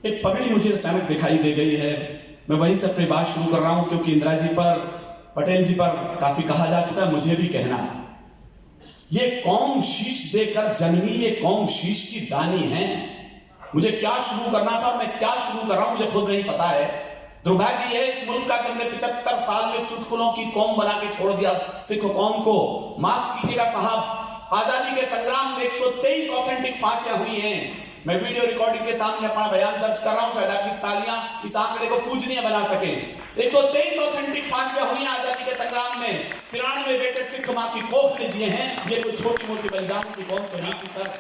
एक पगड़ी मुझे अचानक दिखाई दे गई है। मैं वहीं से अपनी बात शुरू कर रहा हूं, क्योंकि इंदिरा जी पर, पटेल जी पर काफी कहा जा चुका है, मुझे भी कहना है। ये कौम शीश देकर जन्मी, ये कौम शीश की दानी है। मुझे क्या शुरू करना था, मैं क्या शुरू कर रहा हूं, मुझे खुद नहीं पता है। दुर्भाग्य है इस मुल्क का कि हमने 75 साल में चुटकुलों की कौम बना के छोड़ दिया सिख कौम को। माफ कीजिएगा साहब, आजादी के संग्राम में 123 ऑथेंटिक फांसियां हुई हैं। मैं वीडियो रिकॉर्डिंग के सामने अपना बयान दर्ज कर रहा हूं, शायद आपकी तालियां इस आंकड़े को पूजनीय बना सके। 123 ऑथेंटिक फांसियां हुई आजादी के संग्राम में। 93 बेटे सिख मां की कोख में दिए हैं। ये कोई छोटी मोटी बलिदान की कौम तो नहीं थी सर।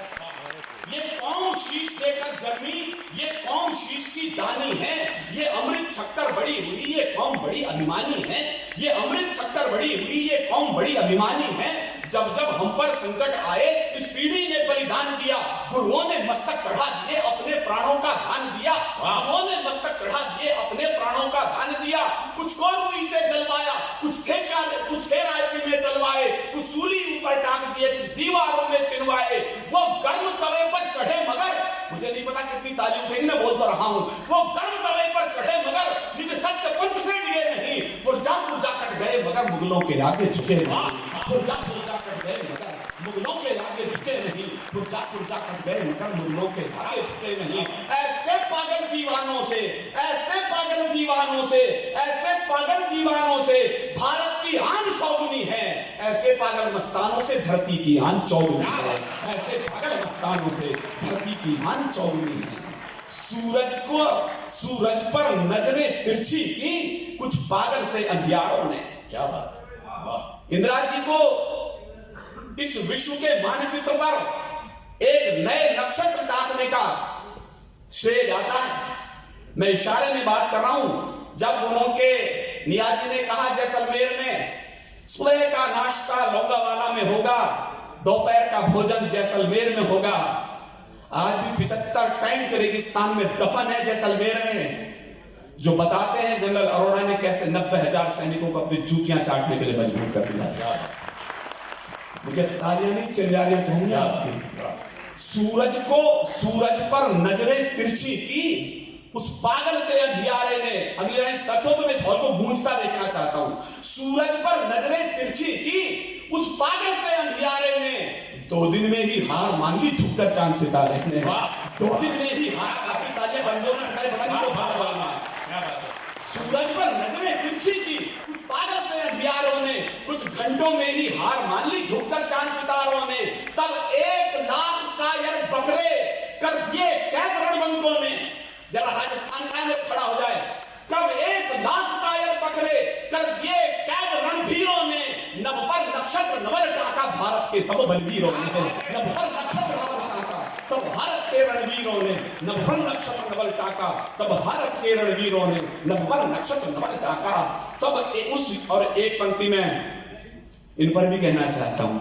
ये कौम शीश देकर जन्मी, ये कौम शीश की दानी है। ये अमृत शक्कर बड़ी हुई, ये कौम बड़ी अभिमानी है। ये अमृत शक्कर बड़ी हुई, ये कौम बड़ी अभिमानी है। जब जब हम पर संकट आए, इस पीढ़ी ने बलिदान दिया। गुरुओं ने मस्तक चढ़ा दिए, अपने प्राणों का दान दिया। गुरुओं ने मस्तक चढ़ा दिए, अपने प्राणों का दान दिया। कुछ को रुई से जलवाया, कुछ थे रायते में चलवाए, कुछ सूली ऊपर टांग दिए, कुछ दीवारों में चिनवाए। वो गर्म तवे पर चढ़े मगर, मुझे नहीं पता कितनी ताली उठेगी, मैं बोल तो रहा हूं। वो गर्म तवे पर चढ़े मगर निज सत्य पंथ से डिगे नहीं। पुरजा कट गए मगर मुगलों के आगे झुके नहीं। पुरजा कट गए मगर मुगलों के आगे झुके नहीं। पुरजा कट गए मगर मुगलों के आगे झुके नहीं। ऐसे पागल दीवानों से, ऐसे पागल दीवानों से, ऐसे पागल दीवानों से भारत की आन सौगुनी है। ऐसे पागल मस्तानों से धरती की आन चौगुनी है। ऐसे पागल मस्तानों से धरती की आन चौगुनी है। सूरज पर नजरें तिरछी की कुछ पागल से अंधियारों ने। क्या बात है, वाह। इंदिरा जी को इस विश्व के मानचित्र पर एक नए नक्षत्र टांकने का श्रेय जाता है। मैं इशारे में बात कर रहा हूं। जब उनके नियाजी ने कहा जैसलमेर में सुबह का नाश्ता लौंगावाला में होगा, दोपहर का भोजन जैसलमेर में होगा। आज भी 75 टैंक रेगिस्तान में दफन है जैसलमेर में। जो बताते हैं जनरल अरोड़ा ने कैसे 90,000 सैनिकों को अपनी जूतियां चाटने के लिए मजबूर कर दिया था। मुझे तालियां नहीं चिल्लारियां चाहिए आपकी। सूरज पर नजरें तिरछी की उस पागल से अंधियारे ने। अगली लाइन सच हो तो मैं इस हॉल को गूंजता देखना चाहता हूं। सूरज पर नजरें तिरछी की उस पागल से अंधियारे ने। 2 दिन में ही हार मान ली झुककर चांद सितारे ने। 2 दिन में ही हार। आपकी तालियां बंदों ने सूरज पर नजरें तिरछी की कुछ पागल से अंधियारों ने। कुछ घंटों में ही हार मान ली झुककर चांद सितारों ने। तब 1 लाख कायर बकरे कर दिए कैद रणबंकों ने। जरा राजस्थान का में खड़ा हो जाए। तब 1 लाख कायर बकरे कर दिए कैद रणधीरों ने। नभ पर नक्षत्र नवल टाका भारत के सब बलवीरों ने। नभ पर नक्षत्र नवल टाका तब भारत के रणवीरों ने। नभ पर नक्षत्र नवल टाका तब भारत के रणवीरों ने। नभ पर नक्षत्र नवल टाका सब उस। और एक पंक्ति में इन पर भी कहना चाहता हूं,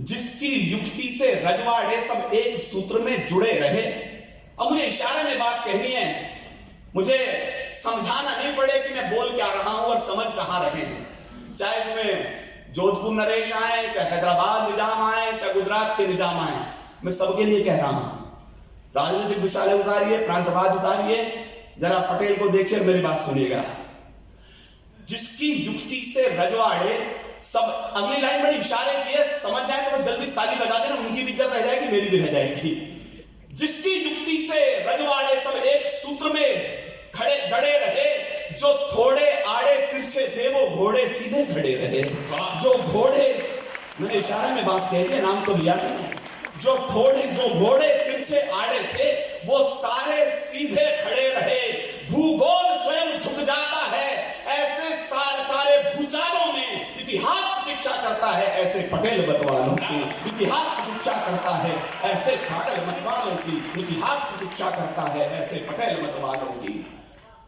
जिसकी युक्ति से रजवाड़े सब एक सूत्र में जुड़े रहे। अब मुझे इशारे में बात कहनी है, मुझे समझाना नहीं पड़े कि मैं बोल क्या रहा हूं और समझ कहां रहे हैं। चाहे इसमें जोधपुर नरेश आए, चाहे हैदराबाद निजाम आए, चाहे गुजरात के निजाम आए, मैं सबके लिए कह रहा हूं, राजनीतिक दुशाले उतारिए, प्रांतवाद उतारिए, जरा पटेल को देखिए, मेरी बात सुनिएगा। जिसकी युक्ति से रजवाड़े सब। अगली लाइन बड़ी इशारे की है, समझ जाए तो बस जल्दी ताली बजा देना, उनकी भी इज्जत रह जाएगी, मेरी भी रह जाएगी। जिसकी युक्ति से रजवाड़े सब एक सूत्र में खड़े जड़े रहे। जो थोड़े आड़े तिरछे थे वो घोड़े सीधे खड़े रहे। जो घोड़े, मैंने इशारे में बात कह दी, नाम तो लिया नहीं। जो घोड़े तिरछे आड़े थे वो सारे सीधे खड़े रहे। भूगोल स्वयं झुक जाता है ऐसे सारे भूचालों में। इतिहास प्रतीक्षा करता है ऐसे पटेल मतवालों की। इतिहास प्रतीक्षा करता है ऐसे पागल मतवालों की। इतिहास प्रतीक्षा करता है ऐसे पटेल मतवालों की।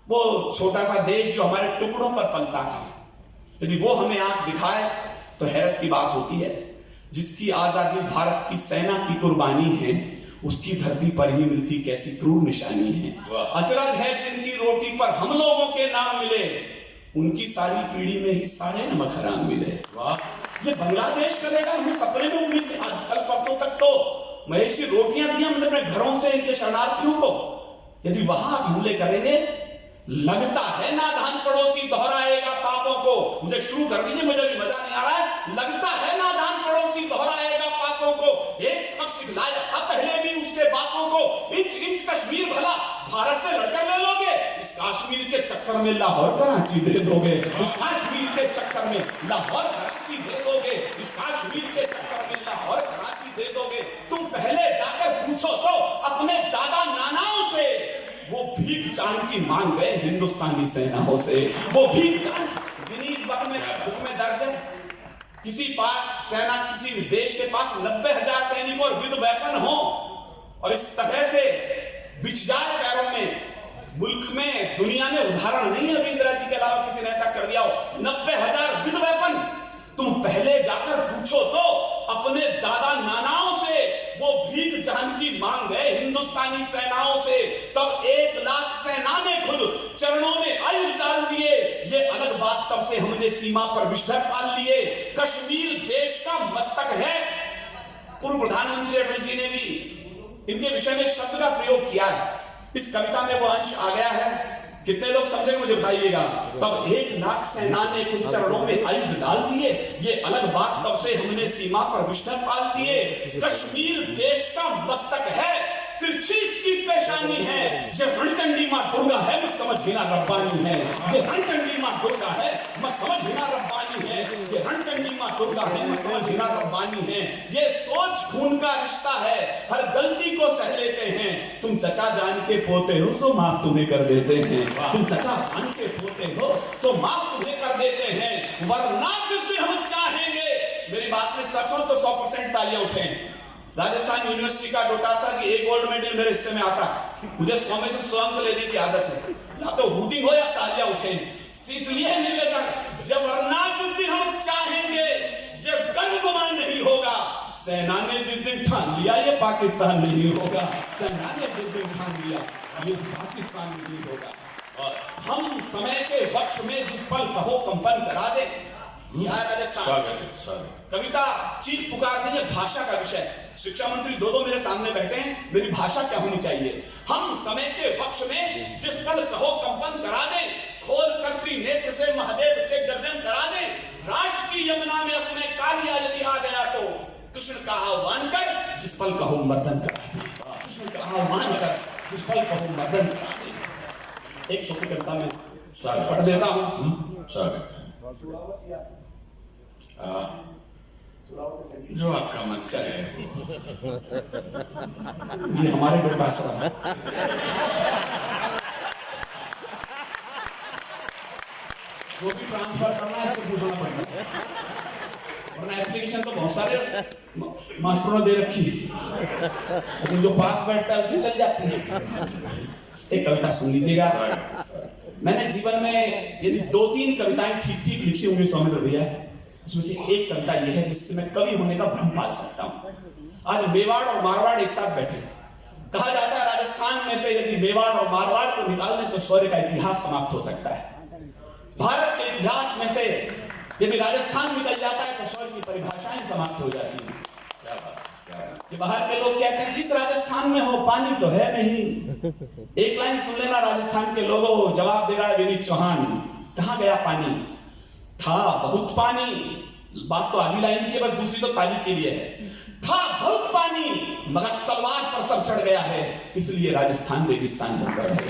वो छोटा सा देश जो हमारे टुकड़ों पर पलता था, यदि वो हमें आंख दिखाए तो हैरत की बात होती है। जिसकी आजादी भारत की सेना की कुर्बानी है, उसकी धरती पर ही मिलती कैसी क्रूर निशानी है। अचरज है जिनकी रोटी पर हम लोगों के नाम मिले, उनकी सारी पीढ़ी में ही सारे नमक हराम मिले। वाह, ये बांग्लादेश करेगा, हमें सपने में उम्मीद। आज कल परसों तक तो महेश जी रोटियां दी हमने अपने घरों से इनके शरणार्थियों को। यदि वहां आप हमले करेंगे, लगता है नादान पड़ोसी दोहराएगा पापों को। मुझे शुरू कर दीजिए, मुझे भी मजा नहीं आ रहा है। लगता है नादान पड़ोसी दोहराएगा पापों को। एक सबक सिखलाया था पहले भी उसके बापों को। इंच इंच कश्मीर भला भारत से लड़कर ले लोगे, इस कश्मीर के चक्कर में लाहौर कराची दे दोगे। इस कश्मीर के चक्कर में लाहौर कराची दे दोगे। इस कश्मीर के चक्कर में लाहौर कराची दे दोगे। तुम पहले जाकर पूछो तो अपने दादा नानाओं से, वो भीख चांद की मांग गए हिंदुस्तानी सेनाओं से। वो भीख चांद गिनीज बुक में दर्ज है। किसी सेना किसी देश के पास 90,000 सैनिक और विद वेपन हो और इस तरह से बिछ जाए पैरों में। मुल्क में दुनिया में उदाहरण नहीं है अभी इंदिरा जी के अलावा किसी ने ऐसा कर दिया हो। 90,000 विद वेपन। तुम पहले जाकर पूछो तो अपने दादा नानाओं से, वो भीख जान की मांग गए हिंदुस्तानी सेनाओं से। तब 1 लाख सेना ने खुद चरणों में आयुध डाल दिए। ये अलग बात, तब से हमने सीमा पर विषधर पाल लिए। कश्मीर देश का मस्तक है। पूर्व प्रधानमंत्री अटल जी ने भी इनके विषय में एक शब्द का प्रयोग किया है। इस कविता में वो अंश आ गया है। कितने लोग समझेंगे मुझे बताइएगा। तब 1 लाख सेना ने खुद चरणों में आयुध डाल दिए। ये अलग बात, तब से हमने सीमा पर विषधर पाल दिए। कश्मीर देश का मस्तक है, तिरछी इसकी पेशानी है। ये रणचंडी मां दुर्गा है, मत समझ हिना रब्बानी है। ये रणचंडी मां दुर्गा है, मत समझ हिना रब्बानी है। ये रणचंडी मां दुर्गा है, मत समझ हिना रब्बानी है। ये सोच खून का रिश्ता है, हर गलती को सह लेते हैं। तुम चचा जान के पोते हो, सो माफ तुम्हें कर देते हैं। तुम चचा जान के पोते हो, सो माफ तुम्हें कर देते हैं। वरना जिस दिन हम चाहेंगे, मेरी बात में सच हो तो 100% तालियां उठें। राजस्थान यूनिवर्सिटी का डोटासा जी, एक गोल्ड मेडल मेरे हिस्से में आता है। मुझे 100 में से 100 अंक लेने की आदत है। या तो हूटिंग हो या तालियां उठे। इसलिए निवेदन, जब वरना जिस दिन हम चाहेंगे, ये गर्व गुमान नहीं होगा। सेना ने जिस दिन ठान लिया, ये पाकिस्तान नहीं होगा। सेना ने जिस दिन ठान लिया, ये पाकिस्तान नहीं होगा। और हम समय के वक्ष में जिस पल कहो कंपन करा दे। यार राजस्थान, स्वागत है, स्वागत। कविता चीख पुकार नहीं है, भाषा का विषय। शिक्षा मंत्री दो मेरे सामने बैठे हैं। मेरी भाषा क्या होनी चाहिए? हम समय के वक्ष में जिस पल कहो कंपन करा दे। खोल कर नेत्र से महादेव से गर्जन करा दे। राष्ट्र की यमुना में उसमें कालिया यदि आ गया तो कृष्ण का आह्वान कर, जिस पल कहो मर्दन करा दे। कृष्ण का आह्वान कर, जिस पल कहो मर्दन करा दे। एक छोटी कविता में पढ़ देता हूँ। स्वागत है। जो आपका मन चाहे। ये हमारे डोटासरा है। जो भी ट्रांसफर करना है इससे पूछना पड़ेगा, वरना एप्लीकेशन तो बहुत सारे मास्टरों ने दे रखी, लेकिन जो पास बैठता है उसकी चल जाती है। एक कविता सुन लीजिएगा। मैंने जीवन में यदि 2-3 कविताएं ठीक लिखी होंगी सौमित्र भैया, उसमें से एक कविता यह है जिससे मैं कवि होने का भ्रम पाल सकता हूं। आज मेवाड़ और मारवाड़ एक साथ बैठे। कहा जाता है राजस्थान में से यदि मेवाड़ और मारवाड़ को निकाल दें तो शौर्य का इतिहास समाप्त हो सकता है। भारत के इतिहास में से यदि राजस्थान निकल जाता है तो शौर्य की परिभाषाएं समाप्त हो जाती हैं। क्या बात। कि बाहर के लोग कहते हैं किस राजस्थान में हो, पानी तो है नहीं। एक लाइन सुन लेना राजस्थान के लोगों, जवाब दे रहा है विनीत चौहान। कहां गया पानी? था बहुत पानी। बात तो आधी लाइन की है, बस दूसरी तो ताली के लिए है। था बहुत पानी मगर तलवार पर सब चढ़ गया है, इसलिए राजस्थान रेगिस्तान बनकर रह गया।